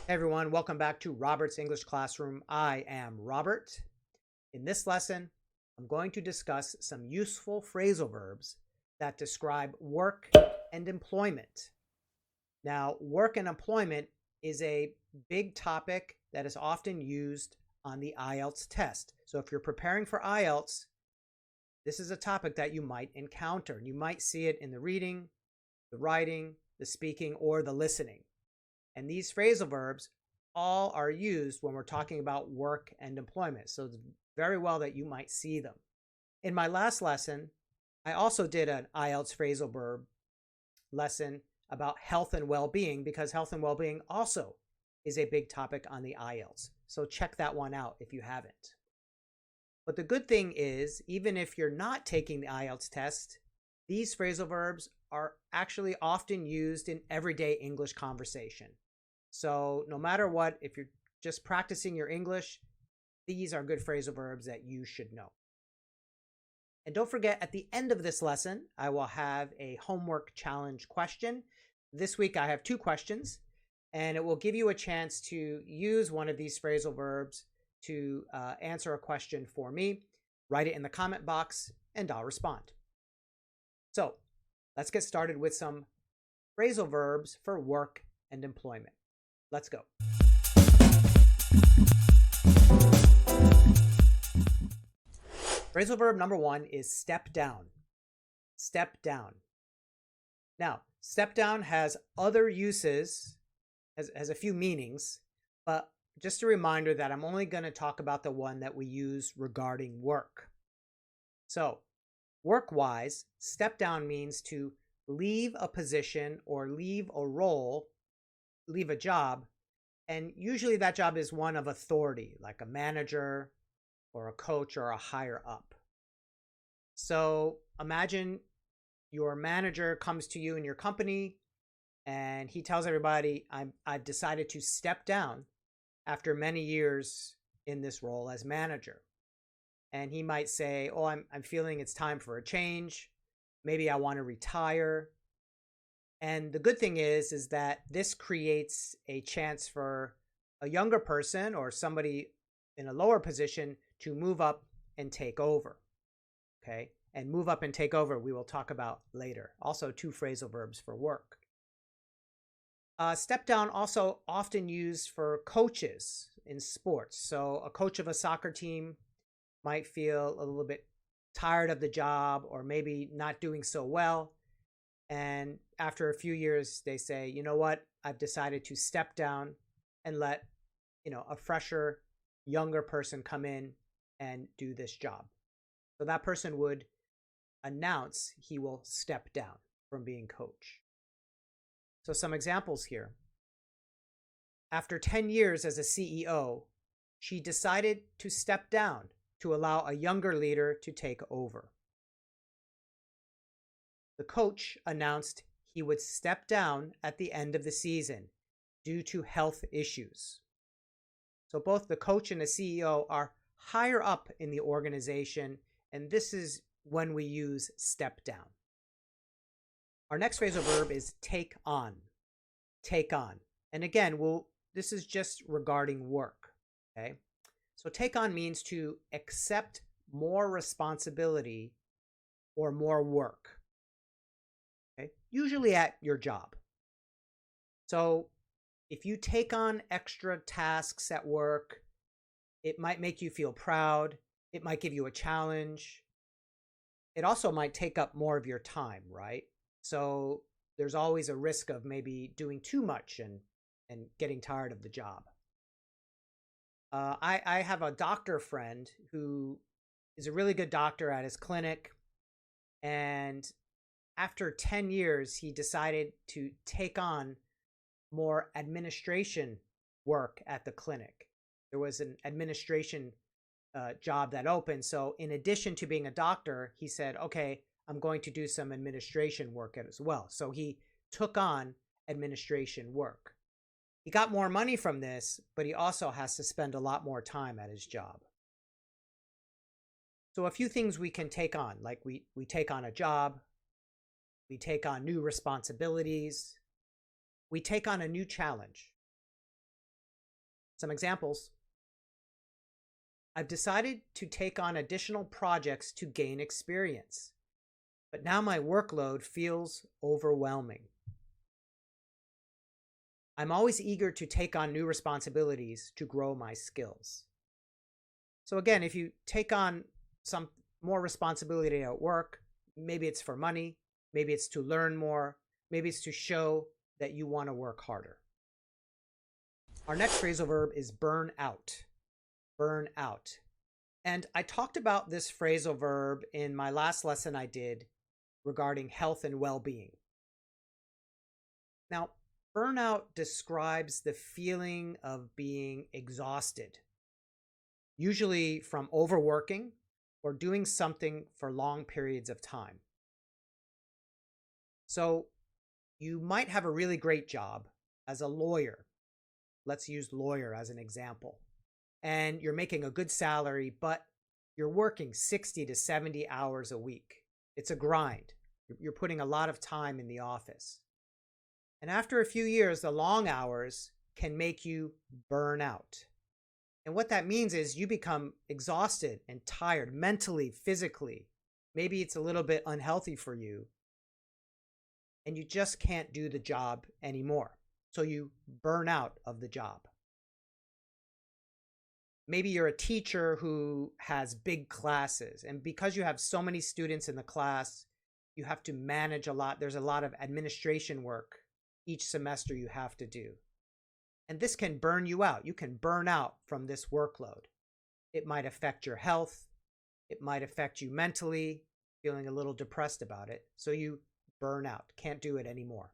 Hey everyone, welcome back to Robert's English Classroom. I am Robert. In this lesson, I'm going to discuss some useful phrasal verbs that describe work and employment. Now, work and employment is a big topic that is often used on the IELTS test. So if you're preparing for IELTS, this is a topic that you might encounter. You might see it in the reading, the writing, the speaking, or the listening. And these phrasal verbs all are used when we're talking about work and employment. So it's very well that you might see them. In my last lesson, I also did an IELTS phrasal verb lesson about health and well-being because health and well-being also is a big topic on the IELTS. So check that one out if you haven't. But the good thing is, even if you're not taking the IELTS test, these phrasal verbs are actually often used in everyday English conversation. So no matter what, if you're just practicing your English, these are good phrasal verbs that you should know. And don't forget, at the end of this lesson, I will have a homework challenge question. This week I have 2 questions, and it will give you a chance to use one of these phrasal verbs to answer a question for me. Write it in the comment box, and I'll respond. So let's get started with some phrasal verbs for work and employment. Let's go. Phrasal verb number 1 is step down. Step down. Now, step down has other uses, has a few meanings, but just a reminder that I'm only going to talk about the one that we use regarding work. So, work-wise, step down means to leave a position or leave a role, leave a job, and usually that job is one of authority, like a manager or a coach or a higher up. So imagine your manager comes to you in your company and he tells everybody, I've decided to step down after many years in this role as manager. And he might say, oh, I'm feeling it's time for a change. Maybe I want to retire. And the good thing is that this creates a chance for a younger person or somebody in a lower position to move up and take over. Okay? And move up and take over, we will talk about later. Also, 2 phrasal verbs for work. Step down also often used for coaches in sports. So a coach of a soccer team might feel a little bit tired of the job or maybe not doing so well. And after a few years, they say, you know what, I've decided to step down and let, a fresher, younger person come in and do this job. So that person would announce he will step down from being coach. So some examples here. After 10 years as a CEO, she decided to step down to allow a younger leader to take over. The coach announced he would step down at the end of the season due to health issues. So both the coach and the CEO are higher up in the organization, and this is when we use step down. Our next phrasal verb is take on. Take on. And again, this is just regarding work. Okay? So take on means to accept more responsibility or more work. Okay? Usually at your job. So if you take on extra tasks at work, it might make you feel proud. It might give you a challenge. It also might take up more of your time, right? So there's always a risk of maybe doing too much and getting tired of the job. I have a doctor friend who is a really good doctor at his clinic, and after 10 years, he decided to take on more administration work at the clinic. There was an administration job that opened. So in addition to being a doctor, he said, okay, I'm going to do some administration work as well. So he took on administration work. He got more money from this, but he also has to spend a lot more time at his job. So a few things we can take on, like we take on a job, we take on new responsibilities, we take on a new challenge. Some examples. I've decided to take on additional projects to gain experience, but now my workload feels overwhelming. I'm always eager to take on new responsibilities to grow my skills. So again, if you take on some more responsibility at work, maybe it's for money, maybe it's to learn more, maybe it's to show that you want to work harder. Our next phrasal verb is burn out. Burn out. And I talked about this phrasal verb in my last lesson I did regarding health and well-being. Now, burnout describes the feeling of being exhausted, usually from overworking or doing something for long periods of time. So you might have a really great job as a lawyer. Let's use lawyer as an example. And you're making a good salary, but you're working 60 to 70 hours a week. It's a grind. You're putting a lot of time in the office. And after a few years, the long hours can make you burn out. And what that means is you become exhausted and tired mentally, physically. Maybe it's a little bit unhealthy for you. And you just can't do the job anymore. So you burn out of the job. Maybe you're a teacher who has big classes, and because you have so many students in the class, you have to manage a lot. There's a lot of administration work each semester you have to do. And this can burn you out. You can burn out from this workload. It might affect your health. It might affect you mentally, feeling a little depressed about it. So you burn out, can't do it anymore.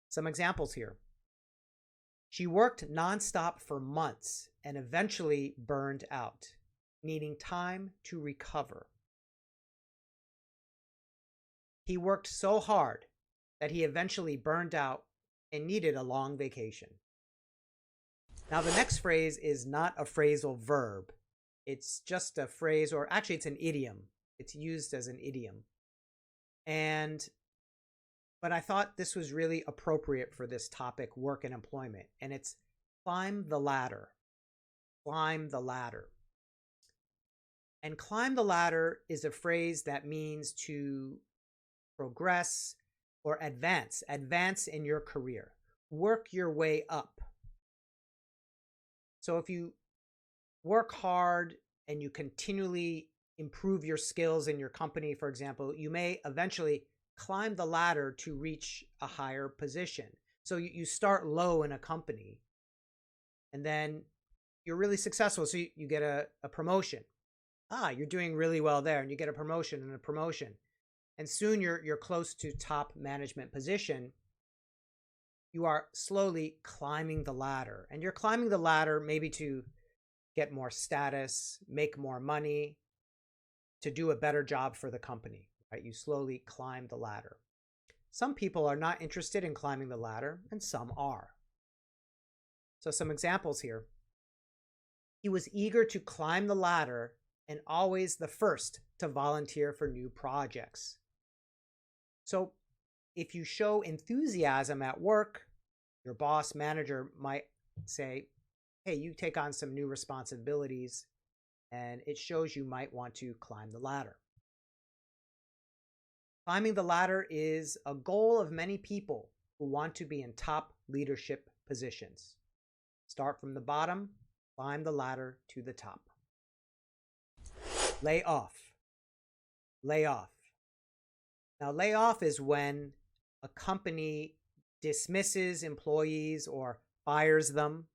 Some examples here. She worked nonstop for months and eventually burned out, needing time to recover. He worked so hard that he eventually burned out and needed a long vacation. Now, the next phrase is not a phrasal verb. It's just a phrase, or actually it's an idiom. It's used as an idiom. But I thought this was really appropriate for this topic, work and employment, and it's climb the ladder. Climb the ladder. And climb the ladder is a phrase that means to progress or advance in your career, work your way up. So if you work hard and you continually improve your skills in your company, for example, you may eventually climb the ladder to reach a higher position. So you start low in a company and then you're really successful. So you get a promotion. You're doing really well there, and you get a promotion and a promotion. And soon you're close to top management position. You are slowly climbing the ladder, and you're climbing the ladder maybe to get more status, make more money, to do a better job for the company, right? You slowly climb the ladder. Some people are not interested in climbing the ladder, and some are. So some examples here. He was eager to climb the ladder and always the first to volunteer for new projects. So if you show enthusiasm at work, your boss, manager might say, hey, you take on some new responsibilities, and it shows you might want to climb the ladder. Climbing the ladder is a goal of many people who want to be in top leadership positions. Start from the bottom, climb the ladder to the top. Lay off. Lay off. Now, lay off is when a company dismisses employees or fires them,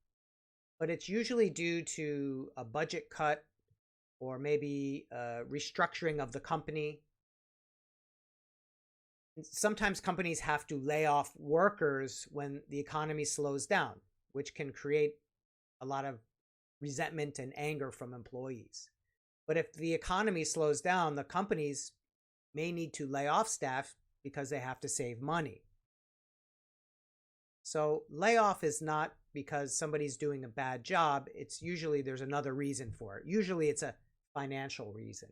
but it's usually due to a budget cut or maybe a restructuring of the company. Sometimes companies have to lay off workers when the economy slows down, which can create a lot of resentment and anger from employees. But if the economy slows down, the companies may need to lay off staff because they have to save money. So layoff is not because somebody's doing a bad job. It's usually there's another reason for it. Usually it's a financial reason.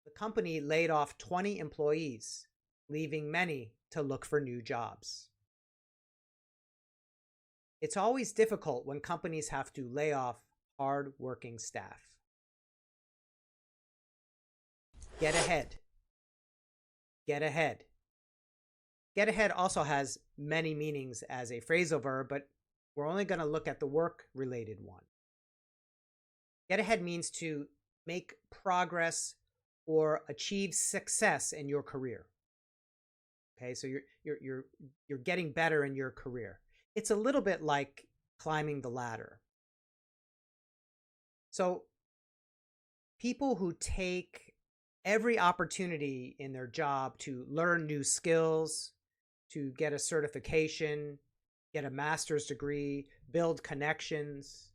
The company laid off 20 employees, leaving many to look for new jobs. It's always difficult when companies have to lay off hard-working staff. Get ahead. Get ahead. Get ahead also has many meanings as a phrasal verb, but we're only going to look at the work-related one. Get ahead means to make progress or achieve success in your career. Okay, so you're getting better in your career. It's a little bit like climbing the ladder. So people who take every opportunity in their job to learn new skills, to get a certification, get a master's degree, build connections,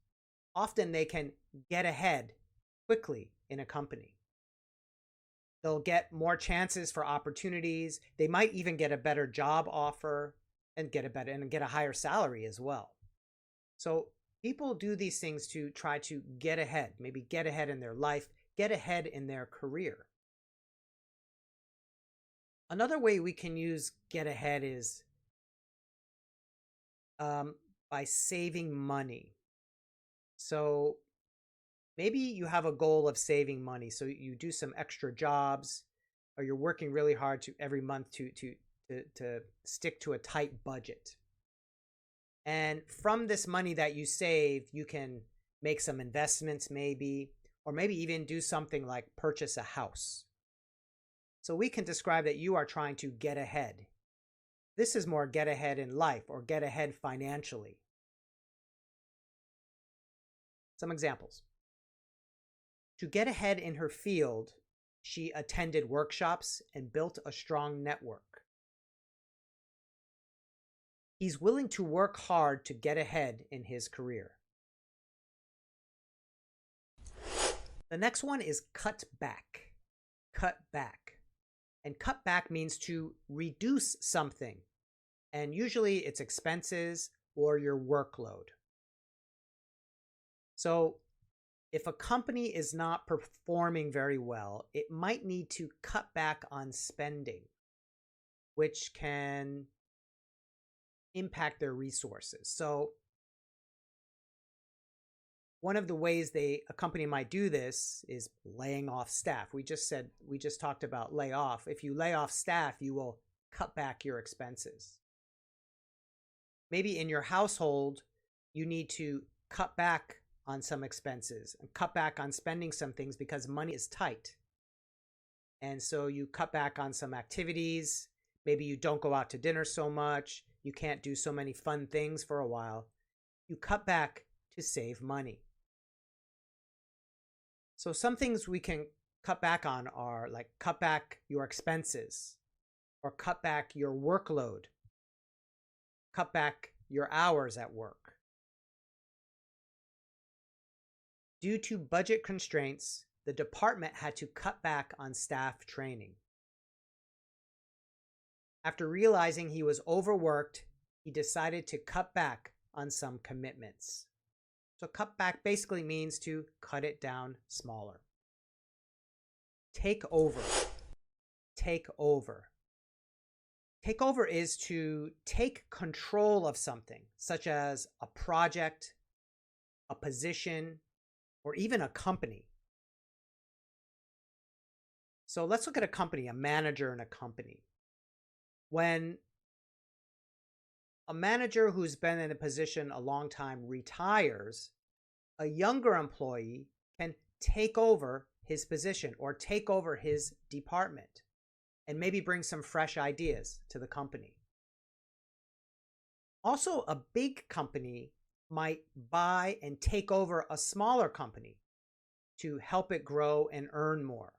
often they can get ahead quickly in a company. They'll get more chances for opportunities. They might even get a better job offer and get a higher salary as well. So people do these things to try to get ahead, maybe get ahead in their life, get ahead in their career. Another way we can use get ahead is by saving money. So maybe you have a goal of saving money. So you do some extra jobs, or you're working really hard every month to stick to a tight budget. And from this money that you saved, you can make some investments maybe, or maybe even do something like purchase a house. So we can describe that you are trying to get ahead. This is more get ahead in life or get ahead financially. Some examples. To get ahead in her field, she attended workshops and built a strong network. He's willing to work hard to get ahead in his career. The next one is cut back. Cut back. And cut back means to reduce something. And usually it's expenses or your workload. So if a company is not performing very well, it might need to cut back on spending, which can impact their resources. So one of the ways a company might do this is laying off staff. We just talked about lay off. If you lay off staff, you will cut back your expenses. Maybe in your household, you need to cut back on some expenses and cut back on spending some things because money is tight. And so you cut back on some activities. Maybe you don't go out to dinner so much. You can't do so many fun things for a while. You cut back to save money. So some things we can cut back on are like cut back your expenses or cut back your workload, cut back your hours at work. Due to budget constraints, the department had to cut back on staff training. After realizing he was overworked, he decided to cut back on some commitments. So cut back basically means to cut it down smaller. Take over. Take over. Take over is to take control of something, such as a project, a position, or even a company. So let's look at a company, a manager in a company. When a manager who's been in a position a long time retires, a younger employee can take over his position or take over his department and maybe bring some fresh ideas to the company. Also, a big company might buy and take over a smaller company to help it grow and earn more.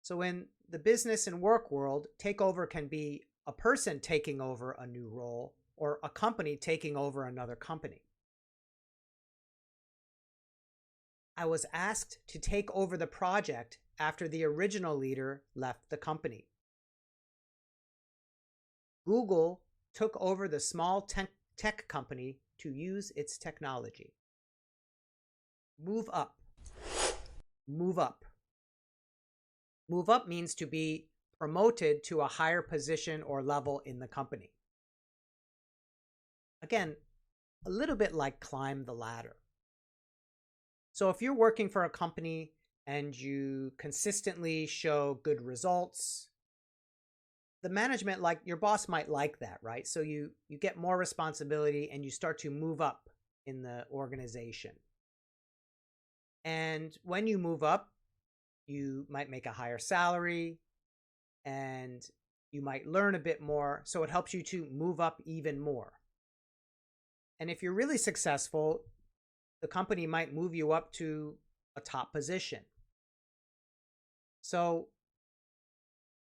So in the business and work world, takeover can be a person taking over a new role or a company taking over another company. I was asked to take over the project after the original leader left the company. Google took over the small tech company to use its technology. Move up. Move up. Move up means to be promoted to a higher position or level in the company. Again, a little bit like climb the ladder. So if you're working for a company and you consistently show good results, the management, like your boss, might like that, right? So you get more responsibility and you start to move up in the organization. And when you move up, you might make a higher salary and you might learn a bit more. So it helps you to move up even more. And if you're really successful, the company might move you up to a top position. So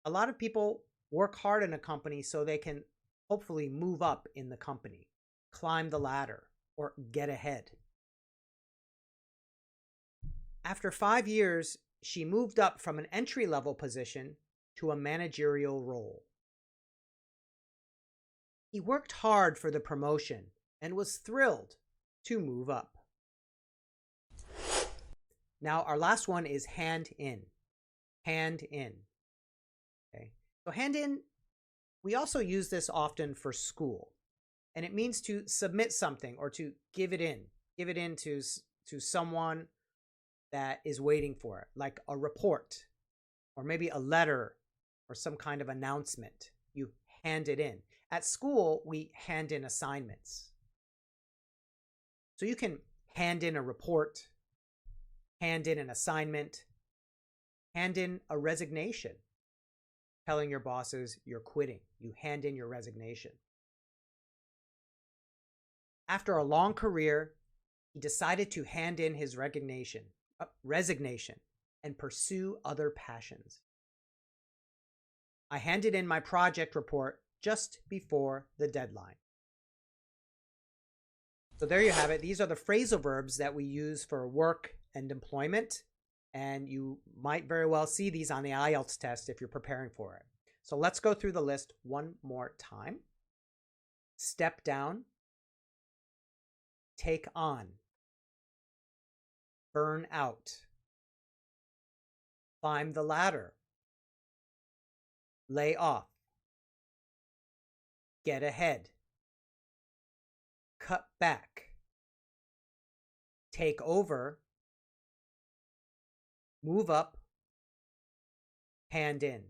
a lot of people work hard in a company so they can hopefully move up in the company, climb the ladder, or get ahead. After 5 years, she moved up from an entry-level position to a managerial role. He worked hard for the promotion and was thrilled to move up. Now, our last one is hand in. Hand in. Okay. So hand in, we also use this often for school. And it means to submit something or to give it in. Give it in to someone that is waiting for it, like a report or maybe a letter or some kind of announcement. You hand it in. At school, we hand in assignments. So you can hand in a report, hand in an assignment, hand in a resignation, telling your bosses you're quitting. You hand in your resignation. After a long career, he decided to hand in his resignation and pursue other passions. I handed in my project report just before the deadline. So there you have it. These are the phrasal verbs that we use for work and employment. And you might very well see these on the IELTS test if you're preparing for it. So let's go through the list one more time. Step down. Take on. Burn out. Climb the ladder. Lay off. Get ahead. Cut back. Take over. Move up. Hand in.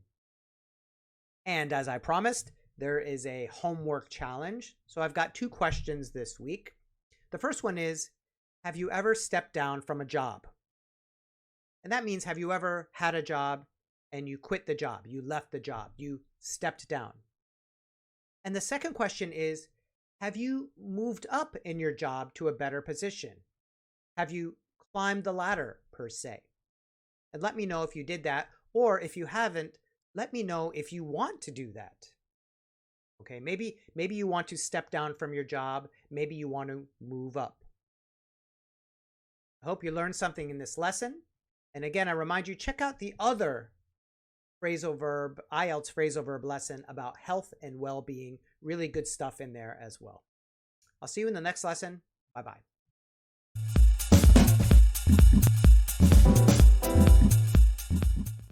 And as I promised, there is a homework challenge. So I've got 2 questions this week. The first one is, have you ever stepped down from a job? And that means, have you ever had a job and you quit the job, you left the job, you stepped down? And the second question is, have you moved up in your job to a better position? Have you climbed the ladder, per se? And let me know if you did that, or if you haven't, let me know if you want to do that. Okay, maybe you want to step down from your job, maybe you want to move up. I hope you learned something in this lesson. And again, I remind you, check out the other IELTS phrasal verb lesson about health and well-being. Really good stuff in there as well. I'll see you in the next lesson. Bye-bye.